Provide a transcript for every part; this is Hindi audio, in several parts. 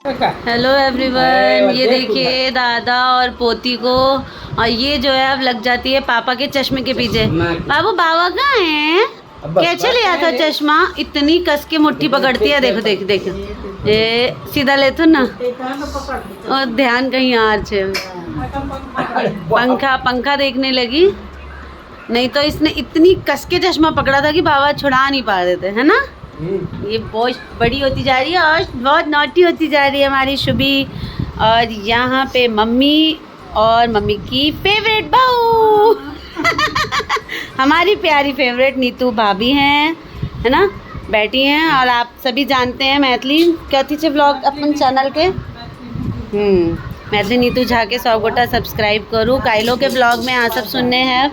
हेलो एवरीवन, ये देखिए दादा और पोती को, और ये जो है अब लग जाती है पापा के चश्मे के पीछे। बाबू बाबा कहाँ हैं? कैसे लिया था चश्मा? इतनी कस के मुट्ठी पकड़ती है। देखो देखो देखो, ये सीधा ले तो ना, और ध्यान कहीं और छे। पंखा पंखा देखने लगी, नहीं तो इसने इतनी कस के चश्मा पकड़ा था कि बाबा छुड़ा नहीं पा रहे थे, है ना। ये बहुत बड़ी होती जा रही है और बहुत नॉटी होती जा रही है हमारी शुभी। और यहाँ पे मम्मी और मम्मी की फेवरेट बहू हमारी प्यारी फेवरेट नीतू भाभी हैं, है ना, बैठी हैं। और आप सभी जानते हैं मैथिली कथी छे ब्लॉग अपन चैनल के, मैथिली नीतू झा के 100 गोटा सब्सक्राइब करूँ। काइलो के ब्लॉग में आ सब सुनने हैं।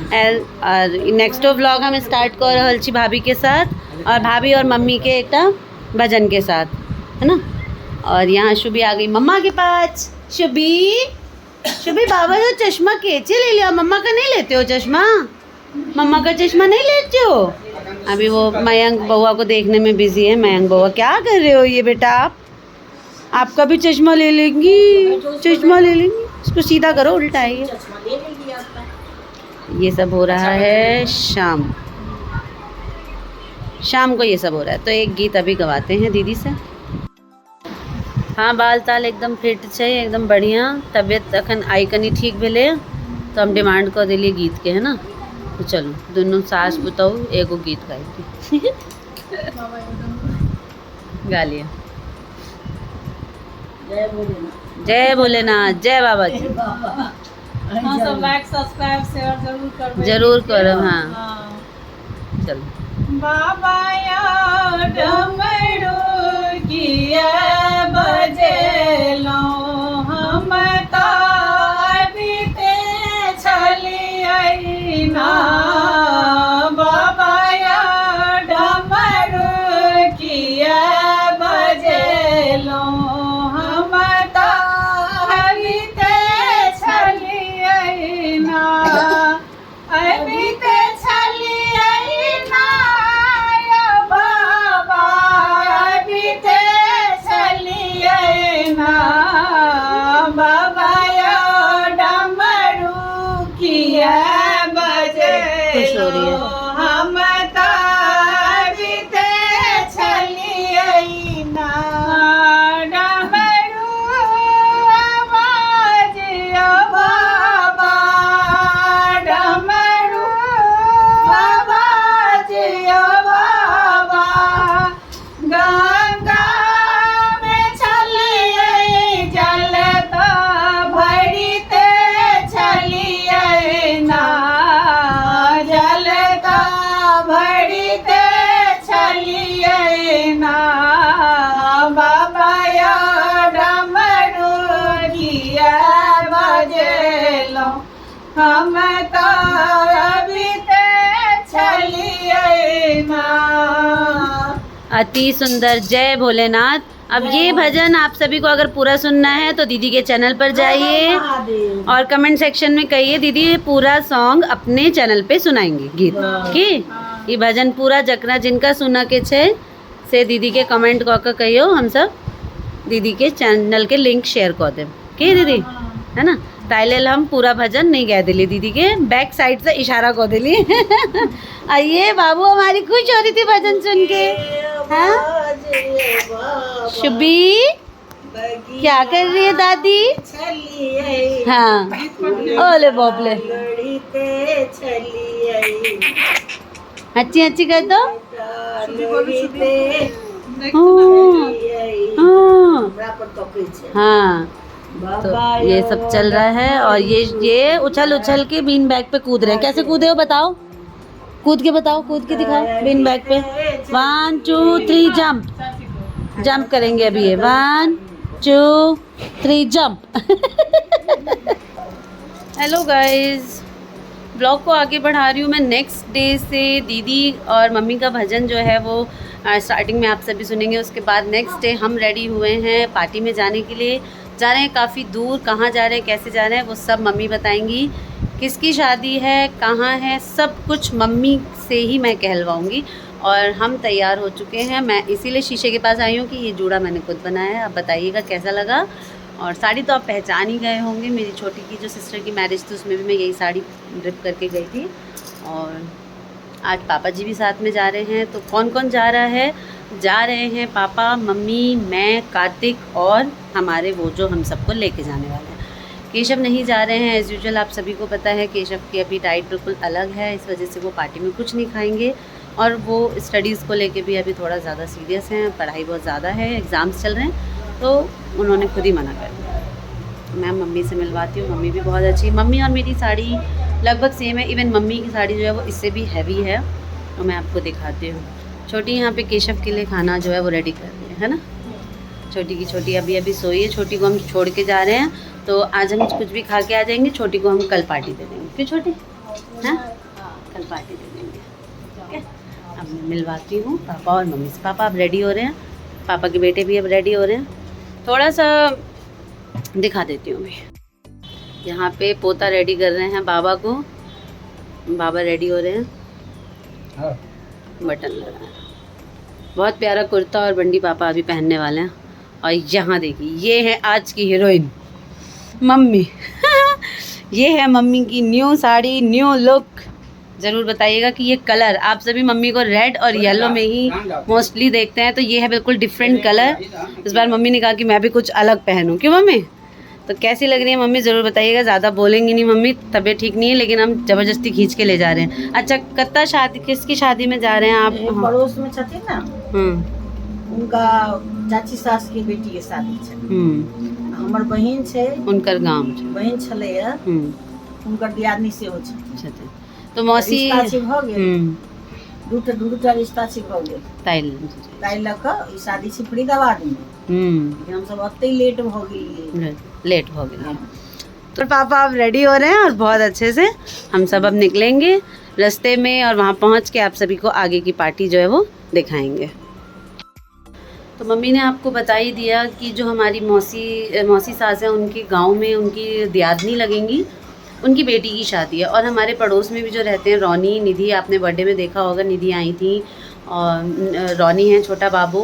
और नेक्स्ट ब्लॉग हम स्टार्ट कर रहल छी भाभी के साथ, और भाभी और मम्मी के एक भजन के साथ, है ना। और यहाँ शुभी आ गई मम्मा के पास। शुभी शुभी बाबा जो चश्मा कैसे ले लिया? मम्मा का नहीं लेते हो चश्मा? मम्मा का चश्मा नहीं लेते हो? अभी वो मयंक बउआ को देखने में बिजी है। मयंक बउआ क्या कर रहे हो ये बेटा? आपका भी चश्मा ले लेंगी? चश्मा ले लेंगी? इसको सीधा करो, उल्टा है ये सब हो रहा है शाम को ये सब हो रहा है। तो एक गीत अभी गवाते हैं दीदी से। हाँ, बाल ताल एकदम फिट है, एकदम बढ़िया। तबीयत अखन आई कनी ठीक भेले, तो हम डिमांड कर दिलिए गीत के, है ना। तो चलो दोनों सास पुतहु एगो गीत गाई गा लिया। जय भोलेनाथ, जय बाबा जी। हाँ, सब लाइक सब्सक्राइब शेयर जरूर करबे। जरूर करो। हाँ चलो। बाबा या डमरू किया बजेलो, हम बीते छलियै ना। बाबा या डमरू किया बजेलो, हम बीते छलियै ना। बीते छलियै ना बाबा, बीते छलियै ना। बाबा या डमरू किया बजेलो, हम बीते छलियै ना। डमरू आवाज बाबा, डमरू आवाज बाबा। गंगा में छलियै जल तो भरिते छलियै ना। जल तो भरिते छलियै ना। बाबा या डमरू किया बजेलो, हम तो बीते छलियै ना। अति सुंदर, जय भोलेनाथ। अब ये भजन आप सभी को अगर पूरा सुनना है तो दीदी के चैनल पर जाइए और कमेंट सेक्शन में कहिए दीदी पूरा सॉन्ग अपने चैनल पे सुनाएंगे गीत की। ये भजन पूरा जकरा जिनका सुना के छे से दीदी के कमेंट कर कहियो, हम सब दीदी के चैनल के लिंक शेयर कर दें के दीदी, है ना। ताइले हम पूरा भजन नहीं गा दिली, दीदी के बैक साइड से इशारा कर दिली आइए बाबू हमारी खुश हो रही थी भजन सुन के। हाँ शुभी क्या कर रही है दादी? हाँ ओले बोपले अच्छी अच्छी कर दो। हाँ तो ये सब चल रहा है। और ये उछल उछल के बीन बैग पे कूद रहे हैं। कैसे कूदे हो बताओ? कूद के बताओ, कूद के दिखाओ बीन बैग पे। 1 2 3 जंप। जंप करेंगे अभी ये 1 2 3 जंप हेलो गाइस, ब्लॉग को आगे बढ़ा रही हूँ मैं। नेक्स्ट डे से दीदी और मम्मी का भजन जो है वो स्टार्टिंग में आप सभी सुनेंगे। उसके बाद नेक्स्ट डे हम रेडी हुए हैं पार्टी में जाने के लिए। जा रहे हैं काफ़ी दूर, कहाँ जा रहे हैं कैसे जा रहे हैं वो सब मम्मी बताएंगी। किसकी शादी है, कहाँ है, सब कुछ मम्मी से ही मैं कहलवाऊँगी। और हम तैयार हो चुके हैं। मैं इसीलिए शीशे के पास आई हूँ कि ये जूड़ा मैंने खुद बनाया है। आप बताइएगा कैसा लगा। और साड़ी तो आप पहचान ही गए होंगे, मेरी छोटी की जो सिस्टर की मैरिज थी उसमें भी मैं यही साड़ी ड्रिप करके गई थी। और आज पापा जी भी साथ में जा रहे हैं। तो कौन कौन जा रहा है? जा रहे हैं पापा, मम्मी, मैं, कार्तिक और हमारे वो जो हम सबको लेके जाने वाले हैं। केशव नहीं जा रहे हैं एज़ यूजुअल। आप सभी को पता है केशव की अभी डाइट बिल्कुल अलग है, इस वजह से वो पार्टी में कुछ नहीं खाएंगे। और वो स्टडीज़ को लेके भी अभी थोड़ा ज़्यादा सीरियस हैं, पढ़ाई बहुत ज़्यादा है, एग्ज़ाम्स चल रहे हैं, तो उन्होंने खुद ही मना कर दिया। मैं मम्मी से मिलवाती हूँ। मम्मी भी बहुत अच्छी, मम्मी और मेरी साड़ी लगभग सेम है। इवन मम्मी की साड़ी जो है वो इससे भी हैवी है, तो मैं आपको दिखाती हूँ। छोटी यहाँ पे केशव के लिए खाना जो है वो रेडी कर रही है ना। छोटी की छोटी अभी अभी सोई है। छोटी को हम छोड़ के जा रहे हैं, तो आज हम कुछ भी खा के आ जाएंगे। छोटी को हम कल पार्टी दे देंगे। क्यों छोटी? हाँ, कल पार्टी दे देंगे। ठीक है, अब मैं मिलवाती हूँ पापा और मम्मी से। पापा अब रेडी हो रहे हैं, पापा के बेटे भी अब रेडी हो रहे हैं। थोड़ा सा दिखा देती हूँ मैं। यहाँ पे पोता रेडी कर रहे हैं बाबा को। बाबा रेडी हो रहे हैं, बटन लगा है। बहुत प्यारा कुर्ता और बंडी पापा अभी पहनने वाले हैं। और यहाँ देखिए, ये है आज की हीरोइन मम्मी। ये है मम्मी की न्यू साड़ी, न्यू लुक। ज़रूर बताइएगा कि ये कलर, आप सभी मम्मी को रेड और येलो में ही मोस्टली देखते हैं, तो ये है बिल्कुल डिफरेंट कलर। इस बार मम्मी ने कहा कि मैं भी कुछ अलग पहनूं। क्यों मम्मी? तो कैसी लग रही है मम्मी ज़रूर बताइएगा। ज़्यादा बोलेंगी नहीं मम्मी, तबीयत ठीक नहीं है, लेकिन हम ज़बरदस्ती खींच के ले जा रहे हैं। अच्छा, कत्ता शादी, किसकी शादी में जा रहे हैं आप? पड़ोस में छथिन ना, उनका चाची सास की बेटी के शादी छै। हमर बहिन छै, उनकर गांव छै, बहिन छलैया, उनकर दियादनी सेहो छै। तो मौसी भ गेल, दूटा रिश्ता छै भ गेल। ताई ल क ई शादी छै फरीदाबाद में। हम सब अत्ते लेट भ गेलिए, लेट हो गए। तो पापा अब रेडी हो रहे हैं और बहुत अच्छे से हम सब अब निकलेंगे रास्ते में, और वहाँ पहुँच के आप सभी को आगे की पार्टी जो है वो दिखाएंगे। तो मम्मी ने आपको बता ही दिया कि जो हमारी मौसी सास है, उनके गांव में उनकी दियादनी लगेंगी, उनकी बेटी की शादी है। और हमारे पड़ोस में भी जो रहते हैं रोनी, निधि, आपने बर्थडे में देखा होगा, निधि आई थी, और रोनी है, छोटा बाबू,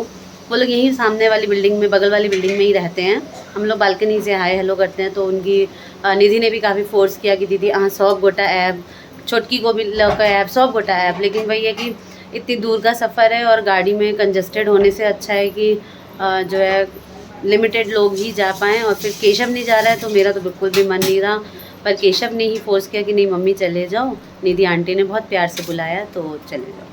वो लोग यहीं सामने वाली बिल्डिंग में, बगल वाली बिल्डिंग में ही रहते हैं। हम लोग बालकनी से हाय हेलो करते हैं। तो उनकी निधि ने भी काफ़ी फोर्स किया कि दीदी सब गोटा ऐप, छोटकी को भी लौका ऐप, सब गोटा ऐप। लेकिन वही है कि इतनी दूर का सफ़र है और गाड़ी में कंजस्टेड होने से अच्छा है कि जो है लिमिटेड लोग ही जा पाएँ। और फिर केशव नहीं जा रहा है, तो मेरा तो बिल्कुल भी मन नहीं रहा, पर केशव ने ही फोर्स किया कि नहीं मम्मी चले जाओ। निधि आंटी ने बहुत प्यार से बुलाया, तो चले जाओ।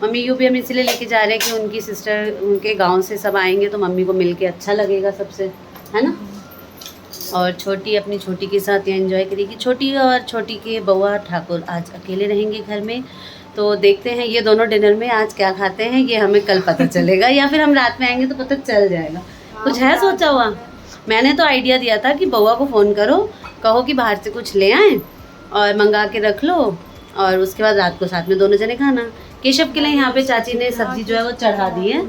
मम्मी यूँ भी हम इसलिए लेके जा रहे हैं कि उनकी सिस्टर उनके गांव से सब आएंगे, तो मम्मी को मिल के अच्छा लगेगा सबसे, है ना। और छोटी अपनी छोटी के साथ यहाँ एंजॉय करेगी। छोटी और छोटी के बउआ ठाकुर आज अकेले रहेंगे घर में। तो देखते हैं ये दोनों डिनर में आज क्या खाते हैं, ये हमें कल पता चलेगा, या फिर हम रात में आएंगे तो पता चल जाएगा। कुछ है सोचा हुआ? मैंने तो आइडिया दिया था कि बउआ को फ़ोन करो, कहो कि बाहर से कुछ ले आएँ और मंगा के रख लो, और उसके बाद रात को साथ में दोनों जने खाना। केशव के लिए यहाँ पे चाची ने सब्ज़ी जो है वो चढ़ा दी है।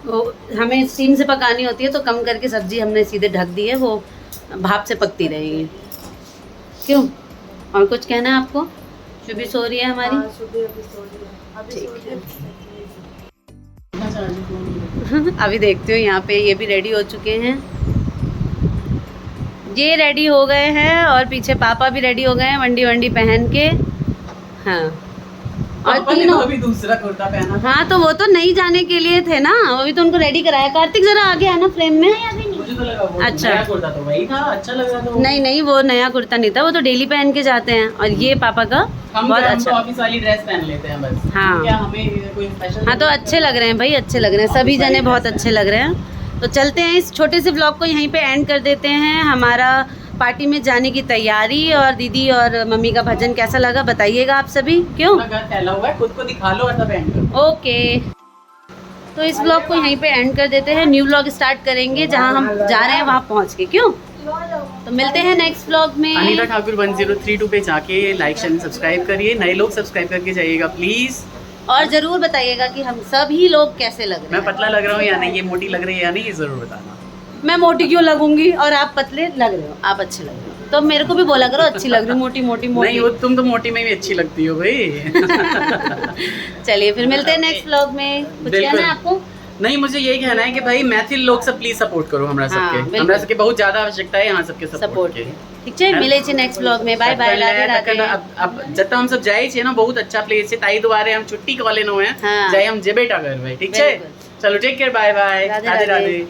वो हमें स्टीम से पकानी होती है, तो कम करके सब्ज़ी हमने सीधे ढक दी है, वो भाप से पकती रहेगी। क्यों, और कुछ कहना है आपको? शुभी सो रही है हमारी। अभी देखती हूँ यहाँ पे ये भी रेडी हो चुके हैं, ये रेडी हो गए हैं, और पीछे पापा भी रेडी हो गए हैं वंडी वंडी पहन के। हाँ, और तीनों अभी दूसरा कुर्ता पहना। हाँ, तो वो तो नहीं जाने के लिए थे ना, अभी तो उनको रेडी कराया। कार्तिक जरा आगे आना फ्रेम में। मुझे तो लगा वो अच्छा, नया कुर्ता तो वही था, अच्छा लग रहा था वो। नहीं, वो नया कुर्ता नहीं था, वो तो डेली पहन के जाते हैं। और ये पापा का बहुत अच्छा, ऑफिस वाली ड्रेस पहन लेते हैं बस। हाँ। क्या हमें कोई स्पेशल? हाँ, तो अच्छे लग रहे हैं भाई, अच्छे लग रहे हैं, सभी जने बहुत अच्छे लग रहे हैं। तो चलते हैं, इस छोटे से ब्लॉग को यहीं पे एंड कर देते हैं। हमारा पार्टी में जाने की तैयारी, और दीदी और मम्मी का भजन कैसा लगा बताइएगा आप सभी। क्यों? घर फैला हुआ है, खुद को दिखा लो और तब एंड करो। ओके, तो इस ब्लॉग को यहीं पे एंड कर देते हैं। न्यू ब्लॉग स्टार्ट करेंगे जहाँ हम जा रहे हैं वहाँ पहुँच के। क्यों? तो मिलते हैं नेक्स्ट ब्लॉग में। अनीता ठाकुर 1032 पे जाके लाइक शेयर सब्सक्राइब करिए। नए लोग सब्सक्राइब करके जाइएगा प्लीज, और जरूर बताइएगा कि हम सभी लोग कैसे लग रहे मैं हैं। पतला लग रहा हूँ या नहीं, ये मोटी लग रही है या नहीं, ये जरूर बताना। मैं मोटी क्यों लगूंगी और आप पतले लग रहे हो, आप अच्छे लग रहे हो, तो मेरे को भी बोला करो अच्छी लग रही हूँ, मोटी मोटी मोटी। नहीं, वो तुम तो मोटी में भी अच्छी लगती हो भाई। चलिए फिर मिलते हैं नेक्स्ट व्लॉग में। कुछ बिल्कुल। कहना है आपको? नहीं, मुझे यही कहना है कि भाई मैथिल लोग सब प्लीज सपोर्ट करो हमरा हाँ, सबके, बिल्कुल। हमरा सबके बहुत ज्यादा आवश्यकता है यहाँ सबके सपोर्ट सपोर्ट के। के। ठीक છે, मिले छी नेक्स्ट व्लॉग में। Bye bye, Radhe Radhe. अब जब हम सब जाए छे ना, बहुत अच्छा प्लेस है, ताई दुआरे हम छुट्टी कॉले नो है, हाँ। जाए हम जेबे टा घर भाई, ठीक है। बिल्कुल। चलो take care, bye bye, Radhe Radhe Radhe. Radhe.